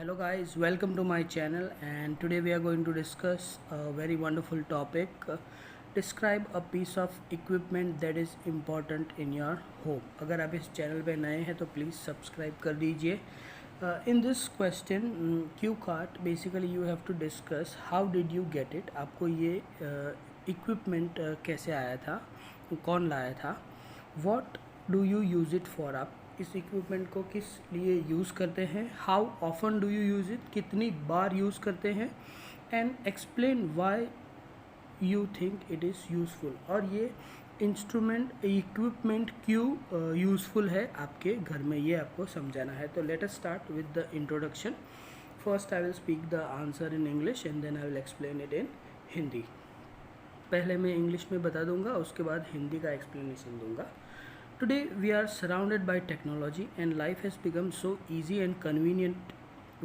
Hello guys, welcome to my channel and today we are going to discuss a very wonderful topic. Describe a piece of equipment that is important in your home. अगर आप इस channel पे नए हैं तो please subscribe कर दीजिए. In this question, Q cart basically you have to discuss how did you get it. आपको ये equipment कैसे आया था, कौन लाया था, what do you use it for. आप इस इक्विपमेंट को किस लिए यूज़ करते हैं, how often do you use it, कितनी बार यूज़ करते हैं, and explain why you think it is useful. और ये इंस्ट्रूमेंट इक्विपमेंट क्यों यूज़फुल है आपके घर में, ये आपको समझाना है. तो let us start with the introduction. First I will speak the answer in English and then I will explain it in Hindi. पहले मैं इंग्लिश में बता दूंगा, उसके बाद हिंदी का एक्सप्लेनेशन दूंगा. Today we are surrounded by technology and life has become so easy and convenient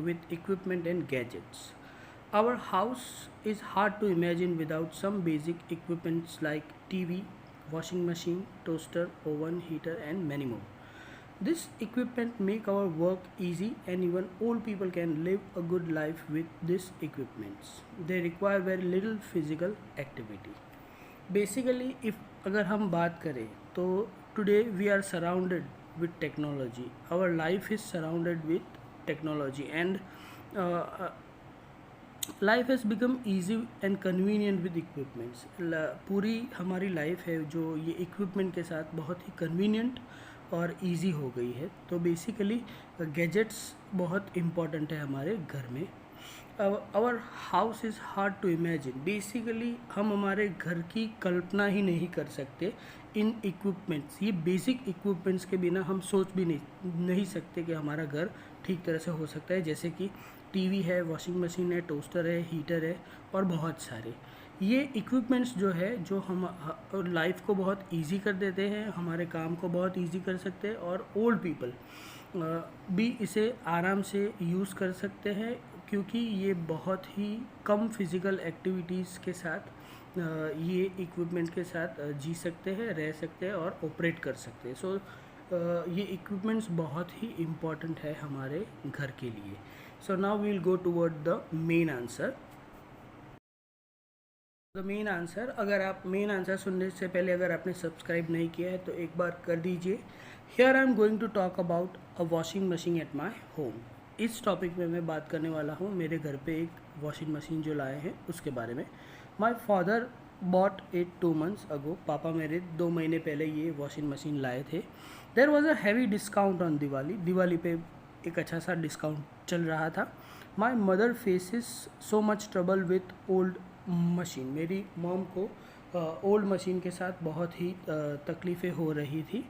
with equipment and gadgets. Our house is hard to imagine without some basic equipments like TV, washing machine, toaster, oven, heater and many more. This equipment make our work easy and even old people can live a good life with these equipments. They require very little physical activity. Basically if अगर हम बात करें तो today we are surrounded with technology. Our life is surrounded with technology and life has become easy and convenient with equipments. पूरी हमारी life है जो ये इक्विपमेंट के साथ बहुत ही कन्वीनियंट और इजी हो गई है. तो बेसिकली गैजेट्स बहुत इम्पॉर्टेंट है हमारे घर में. Our house is hard to imagine. Basically हम हमारे घर की कल्पना ही नहीं कर सकते इन इक्विपमेंट्स. ये बेसिक इक्विपमेंट्स के बिना हम सोच भी नहीं सकते कि हमारा घर ठीक तरह से हो सकता है. जैसे कि टीवी है, वॉशिंग मशीन है, टोस्टर है, हीटर है और बहुत सारे ये इक्विपमेंट्स जो है जो हम लाइफ को बहुत इजी कर देते हैं, हमारे काम को बहुत इजी कर सकते हैं और ओल्ड पीपल भी इसे आराम से यूज़ कर सकते हैं क्योंकि ये बहुत ही कम फिज़िकल एक्टिविटीज़ के साथ ये इक्विपमेंट के साथ जी सकते हैं, रह सकते हैं और ऑपरेट कर सकते हैं. सो ये इक्विपमेंट्स बहुत ही इम्पॉर्टेंट है हमारे घर के लिए. So now we will go toward the main answer. The main answer, अगर आप मेन आंसर सुनने से पहले अगर आपने सब्सक्राइब नहीं किया है तो एक बार कर दीजिए. Here I am going to talk about a washing machine at my home. इस टॉपिक में मैं बात करने वाला हूँ मेरे घर पे एक वॉशिंग मशीन जो लाए हैं उसके बारे में. My father bought it 2 months अगो. पापा मेरे 2 महीने पहले ये वॉशिंग मशीन लाए थे. There was a heavy discount on Diwali पे एक अच्छा सा डिस्काउंट चल रहा था. My mother faces so much trouble with old machine. मेरी मॉम को ओल्ड मशीन के साथ बहुत ही तकलीफ़ें हो रही थी.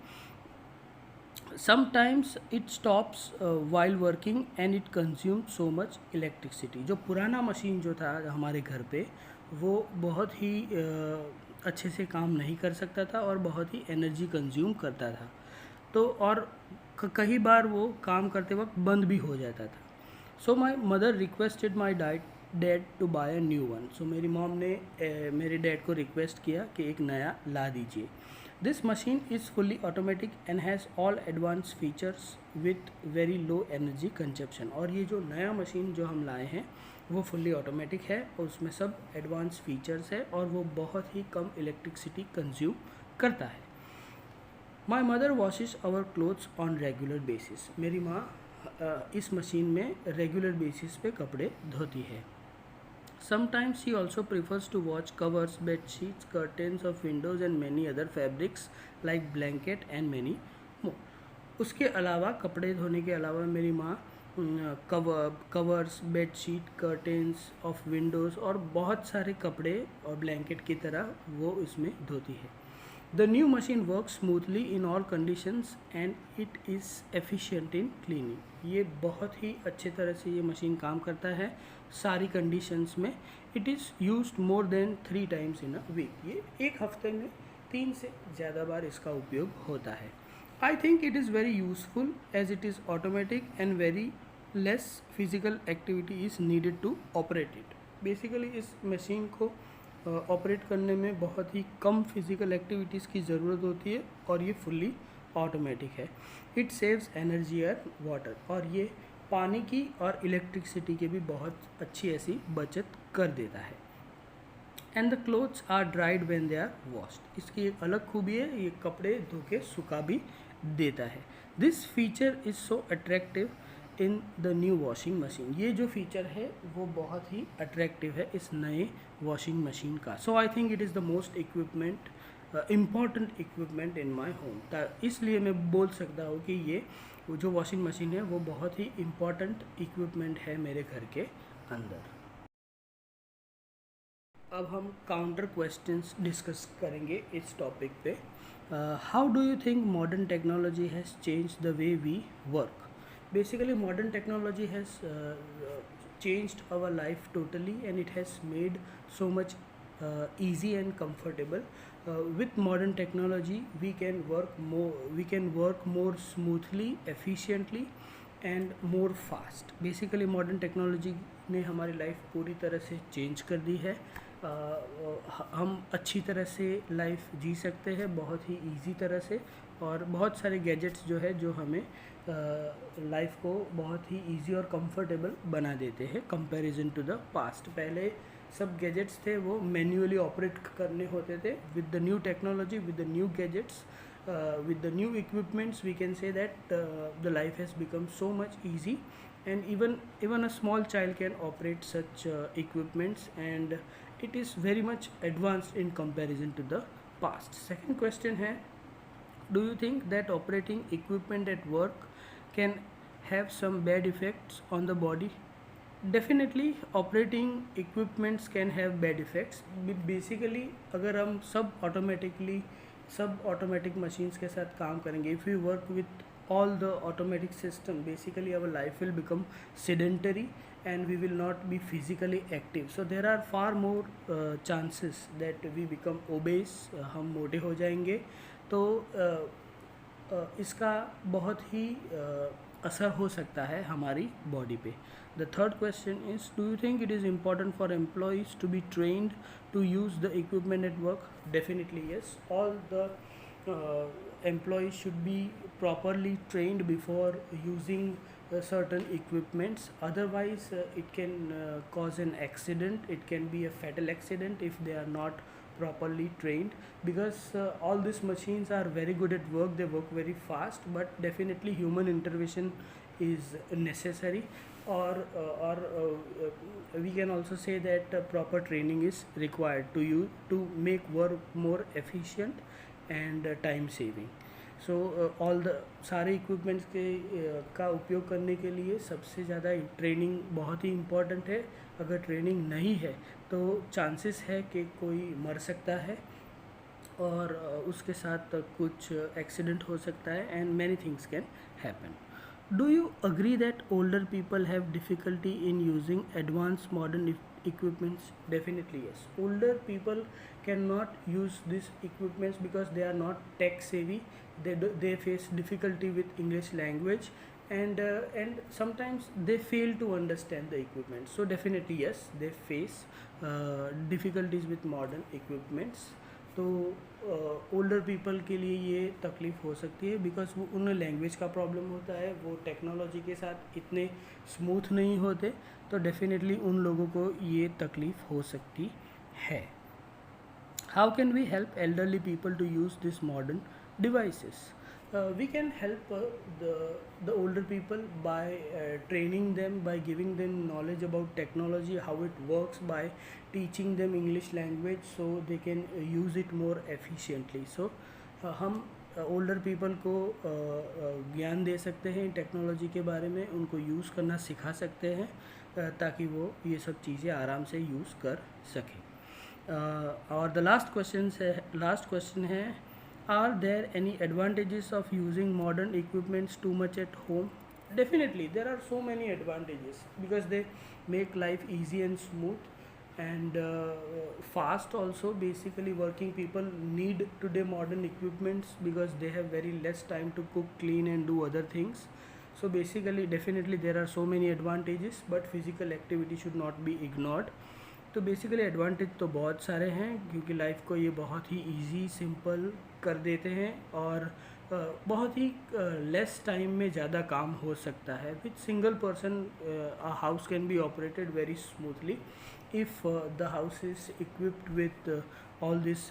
Sometimes it stops while working and it consume so much electricity. जो पुराना मशीन जो था हमारे घर पे वो बहुत ही अच्छे से काम नहीं कर सकता था और बहुत ही एनर्जी कंज्यूम करता था. तो और कई बार वो काम करते वक्त बंद भी हो जाता था. So my mother requested my dad to buy a new one. So मेरी मॉम ने मेरे डैड को रिक्वेस्ट किया कि एक नया ला दीजिए. This machine is fully automatic and has all advance features with very low energy consumption. और ये जो नया मशीन जो हम लाए हैं वो फुल्ली ऑटोमेटिक है और उसमें सब एडवांस फीचर्स है और वो बहुत ही कम इलेक्ट्रिसिटी कंज्यूम करता है. My mother washes our clothes on regular basis. मेरी माँ इस मशीन में रेगुलर बेसिस पे कपड़े धोती है. Sometimes she also prefers to wash covers, bed sheets, curtains of windows and many other fabrics like blanket and many more. उसके अलावा कपड़े धोने के अलावा मेरी माँ covers, bed sheet, curtains of Windows और बहुत सारे कपड़े और ब्लैंकेट की तरह वो इसमें धोती है. The new machine work smoothly in all conditions and it is efficient in cleaning. ये बहुत ही अच्छे तरह से ये मशीन काम करता है सारी कंडीशंस में. It is used more than 3 times in a week. ये एक हफ्ते में 3 से ज़्यादा बार इसका उपयोग होता है. I think it is very useful as it is automatic and very less physical activity is needed to operate it. Basically इस मशीन को ऑपरेट करने में बहुत ही कम फिज़िकल एक्टिविटीज़ की ज़रूरत होती है और ये फुल्ली ऑटोमेटिक है. इट सेव्स एनर्जी और वाटर. और ये पानी की और इलेक्ट्रिसिटी की भी बहुत अच्छी ऐसी बचत कर देता है। And the clothes are dried when they are washed. इसकी एक अलग खूबी है, ये कपड़े धो के सुखा भी देता है। This feature is so attractive in the new washing machine. ये जो फीचर है वो बहुत ही अट्रैक्टिव है इस नए वॉशिंग मशीन का। So I think it is the most equipment important equipment in my home. इसलिए मैं बोल सकता हूँ कि ये जो वॉशिंग मशीन है वो बहुत ही इम्पॉर्टेंट इक्विपमेंट है मेरे घर के अंदर। अब हम काउंटर क्वेश्चंस डिस्कस करेंगे इस टॉपिक पे। How do you think modern technology has change the way we work? Basically, modern technology has changed our life totally, and it has made so much easy and comfortable. With modern technology, we can work more smoothly, efficiently, and more fast. Basically, modern technology ने हमारी life पूरी तरह से change कर दी है। हम अच्छी तरह से लाइफ जी सकते हैं, बहुत ही इजी तरह से, और बहुत सारे गैजेट्स जो है जो हमें लाइफ को बहुत ही इजी और कंफर्टेबल बना देते हैं कंपैरिजन टू द पास्ट। पहले सब गैजेट्स थे वो मैन्युअली ऑपरेट करने होते थे। With the new technology, with the new gadgets, with the new equipments, we can say that the life has become so much easy, and even a small child can operate such equipments, and it is very much advanced in comparison to the past. Second question है, do you think that operating equipment at work can have some bad effects on the body? Definitely operating equipments can have bad effects. Basically अगर हम सब automatic machines के साथ काम करेंगे, if you work with all the automatic system, basically our life will become sedentary and we will not be physically active. So there are far more chances that we become obese, हम मोटे हो जाएंगे। तो इसका बहुत ही असर हो सकता है हमारी बॉडी पे। The third question is, do you think it is important for employees to be trained to use the equipment at work? Definitely yes. All the employees should be properly trained before using certain equipments. Otherwise it can cause an accident. It can be a fatal accident if they are not properly trained, because all these machines are very good at work, they work very fast, but definitely human intervention is necessary, or we can also say that proper training is required to make work more efficient and time saving. So all the सारे equipments के का उपयोग करने के लिए सबसे ज़्यादा training बहुत ही इम्पॉर्टेंट है। अगर ट्रेनिंग नहीं है तो चांसेस है कि कोई मर सकता है और उसके साथ कुछ एक्सीडेंट हो सकता है, and many things can happen. Do you agree that older people have difficulty in using advanced modern equipments? Definitely yes. Older people cannot use these equipments because they are not tech savvy. They face difficulty with English language, and sometimes they fail to understand the equipment. So definitely yes, they face difficulties with modern equipments. तो older people के लिए ये तकलीफ़ हो सकती है, because वो उन्हें लैंग्वेज का प्रॉब्लम होता है, वो टेक्नोलॉजी के साथ इतने स्मूथ नहीं होते, तो डेफिनेटली उन लोगों को ये तकलीफ़ हो सकती है. How can we help elderly people to use this modern devices? We can help the older people by training them, by giving them knowledge about technology, how it works, by teaching them English language so they can use it more efficiently. So हम older people को ज्ञान दे सकते हैं technology के बारे में, उनको use करना सिखा सकते हैं ताकि वो ये सब चीज़ें आराम से यूज़ कर सकें. और द लास्ट क्वेश्चन है, are there any advantages of using modern equipments too much at home? Definitely there are so many advantages, because they make life easy and smooth and fast also. Basically working people need today modern equipments because they have very less time to cook, clean and do other things. So basically definitely there are so many advantages, but physical activity should not be ignored. तो basically advantage तो बहुत सारे हैं, क्योंकि life को ये बहुत ही easy simple कर देते हैं, और बहुत ही लेस टाइम में ज़्यादा काम हो सकता है. With single person a house can be operated very smoothly if the house is equipped with all these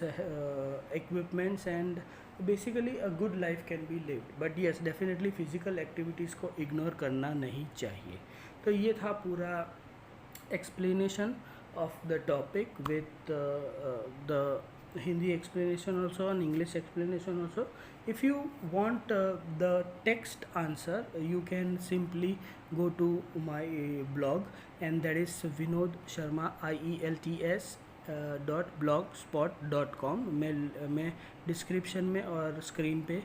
equipments, and basically a good life can be lived. But yes, definitely physical activities को ignore करना नहीं चाहिए. तो ये था पूरा explanation of the topic with the Hindi explanation also and English explanation also. If you want the text answer, you can simply go to my blog, and that is Vinod Sharma IELTS .blogspot.com. मैं description में और screen पे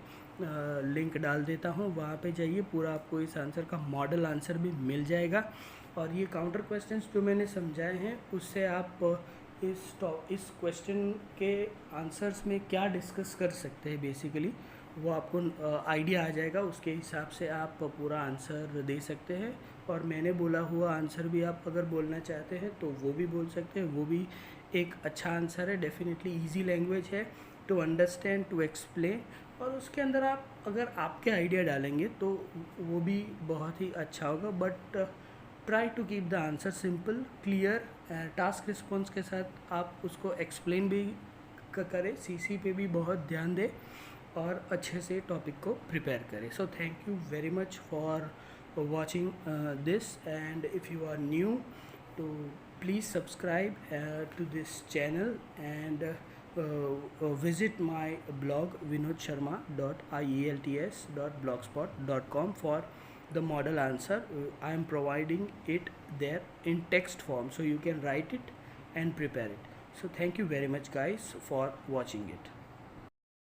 link डाल देता हूँ, वहाँ पे जाइए, पूरा आपको इस आंसर का मॉडल आंसर भी मिल जाएगा. और ये काउंटर क्वेश्चंस जो मैंने समझाए हैं, उससे आप इस क्वेश्चन के आंसर्स में क्या डिस्कस कर सकते हैं, बेसिकली वो आपको आइडिया आ जाएगा. उसके हिसाब से आप पूरा आंसर दे सकते हैं. और मैंने बोला हुआ आंसर भी आप अगर बोलना चाहते हैं तो वो भी बोल सकते हैं. वो भी एक अच्छा आंसर है. डेफिनेटली ईजी लैंग्वेज है टू अंडरस्टैंड, टू एक्सप्लेन. और उसके अंदर आप अगर आपके आइडिया डालेंगे तो वो भी बहुत ही अच्छा होगा. But try to keep the answer simple, clear, task response के साथ आप उसको एक्सप्लेन भी करें. सीसी पे भी बहुत ध्यान दें और अच्छे से टॉपिक को प्रिपेयर करें. So thank you very much for watching this, and if you are new to please subscribe to this channel, and visit my blog vinodsharma.ielts.blogspot.com for the model answer. I am providing it there in text form, so you can write it and prepare it. So thank you very much guys for watching it.